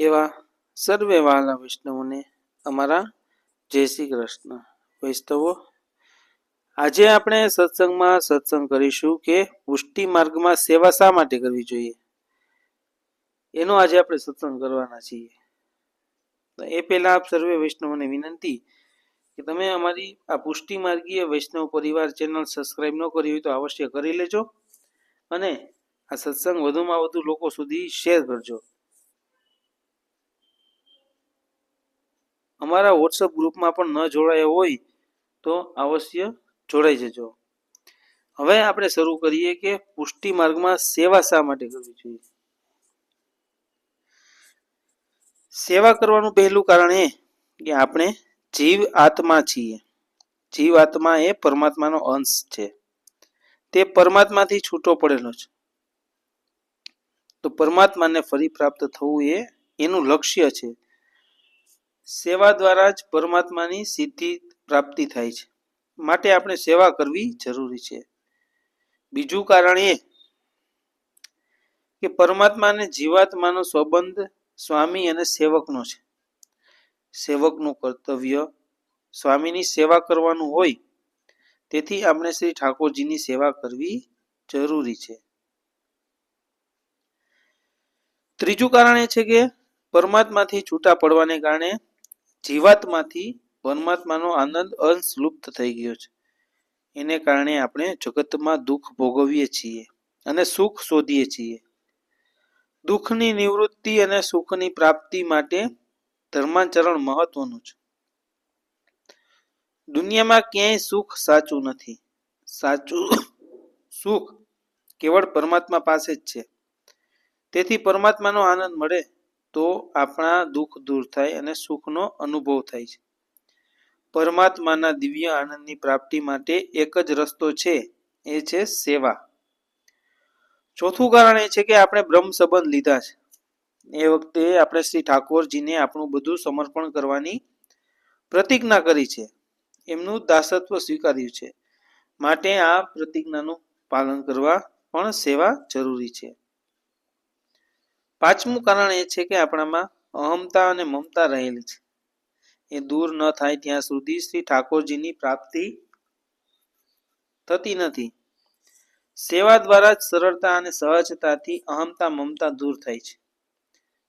એવા સર્વે વાલા વૈષ્ણવોને અમારા જય શ્રી કૃષ્ણ. વૈષ્ણવો, આજે આપણે સત્સંગમાં સત્સંગ કરીશું કે પુષ્ટિ માર્ગમાં સેવા શા માટે કરવી જોઈએ, એનો આજે આપણે સત્સંગ કરવાના છીએ. એ પહેલા આપ સર્વે વૈષ્ણવોને વિનંતી કે તમે અમારી આ પુષ્ટિ માર્ગીય વૈષ્ણવ પરિવાર ચેનલ સબસ્ક્રાઇબ ન કરી હોય તો અવશ્ય કરી લેજો અને આ સત્સંગ વધુમાં વધુ લોકો સુધી શેર કરજો. અમારા વોટ્સઅપ ગ્રુપમાં પણ ન જોડાયા હોય તો અવશ્ય જોડાઈ જજો. હવે આપણે શરૂ કરીએ કે પુષ્ટિ માર્ગમાં સેવા શા માટે કરવી જોઈએ. સેવા કરવાનું પહેલું કારણ એ કે આપણે જીવ આત્મા છીએ. જીવ આત્મા એ પરમાત્માનો અંશ છે. તે પરમાત્માથી છૂટો પડેલો છે. તો પરમાત્માને ફરી પ્રાપ્ત થવું એ એનું લક્ષ્ય છે. સેવા દ્વારા જ પરમાત્માની સિદ્ધિ પ્રાપ્તિ થાય છે. માટે આપણે સેવા કરવી જરૂરી છે. બીજું કારણ એ કે પરમાત્મા અને જીવાત્માનો સંબંધ સ્વામી અને સેવકનો છે. સેવકનું કર્તવ્ય સ્વામીની સેવા કરવાનું હોય, તેથી આપણે શ્રી ઠાકોરજીની સેવા કરવી જરૂરી છે. ત્રીજું કારણ એ છે કે પરમાત્માથી છૂટા પડવાને કારણે જીવાત્માથી પરમાત્માનો આનંદ અંશ લુપ્ત થઈ ગયો છે. એને કારણે આપણે જગતમાં દુઃખ ભોગવીએ છીએ અને સુખ શોધીએ છીએ. દુઃખની નિવૃત્તિ અને સુખની પ્રાપ્તિ માટે ધર્માંચરણ મહત્વનું છે. દુનિયામાં ક્યાંય સુખ સાચું નથી. સાચું સુખ કેવળ પરમાત્મા પાસે જ છે. તેથી પરમાત્માનો આનંદ મળે તો આપણા દુઃખ દૂર થાય અને સુખનો અનુભવ થાય છે. પરમાત્માના દિવ્ય આનંદની પ્રાપ્તિ માટે એક જ રસ્તો છે, એ છે સેવા. ચોથું કારણ એ છે કે આપણે બ્રહ્મ સંબંધ લીધા છે. એ વખતે આપણે શ્રી ઠાકોરજીને આપણું બધું સમર્પણ કરવાની પ્રતિજ્ઞા કરી છે. એમનું દાસત્વ સ્વીકાર્યું છે. માટે આ પ્રતિજ્ઞાનું પાલન કરવા પણ સેવા જરૂરી છે. પાંચમું કારણ એ છે કે આપણામાં અહમતા અને મમતા રહેલી છે. એ દૂર ન થાય ત્યાં સુધી શ્રી ઠાકોરજીની પ્રાપ્તિ થતી નથી. સેવા દ્વારા જ સરળતા અને સહજતાથી અહમતા મમતા દૂર થાય છે.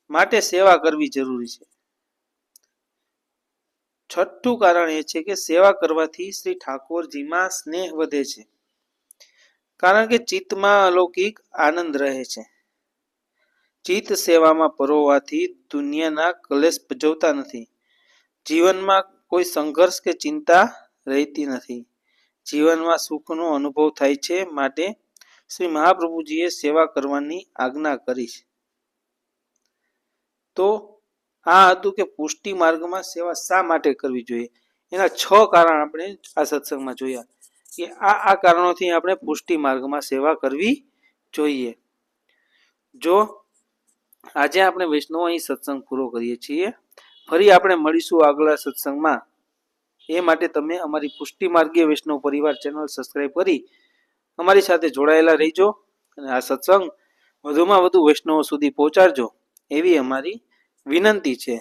માટે સેવા કરવી જરૂરી છે. છઠ્ઠું કારણ એ છે કે સેવા કરવાથી શ્રી ઠાકોરજીમાં સ્નેહ વધે છે. કારણ કે ચિત્તમાં અલૌકિક આનંદ રહે છે. ચિત્ત સેવામાં પરોવાથી દુનિયાના કલેશ ભજવતા નથી. જીવનમાં કોઈ સંઘર્ષ કે ચિંતા રહેતી નથી. જીવનમાં સુખનો અનુભવ થાય છે. માટે શ્રી મહાપ્રભુજીએ સેવા કરવાની આજ્ઞા કરી છે. તો આ હતું કે પુષ્ટિ માર્ગમાં સેવા શા માટે કરવી જોઈએ. એના 6 કારણ આપણે આ સત્સંગમાં જોયા કે આ કારણોથી આપણે પુષ્ટિ માર્ગમાં સેવા કરવી જોઈએ. જો આજે આપણે વૈષ્ણવ અહીં સત્સંગ પૂરો કરીએ છીએ. ફરી આપણે મળીશું આગલા સત્સંગમાં. એ માટે તમે અમારી પુષ્ટિ માર્ગીય વૈષ્ણવ પરિવાર ચેનલ સબસ્ક્રાઇબ કરી અમારી સાથે જોડાયેલા રહીજો અને આ સત્સંગ વધુમાં વધુ વૈષ્ણવો સુધી પહોંચાડજો એવી અમારી વિનંતી છે.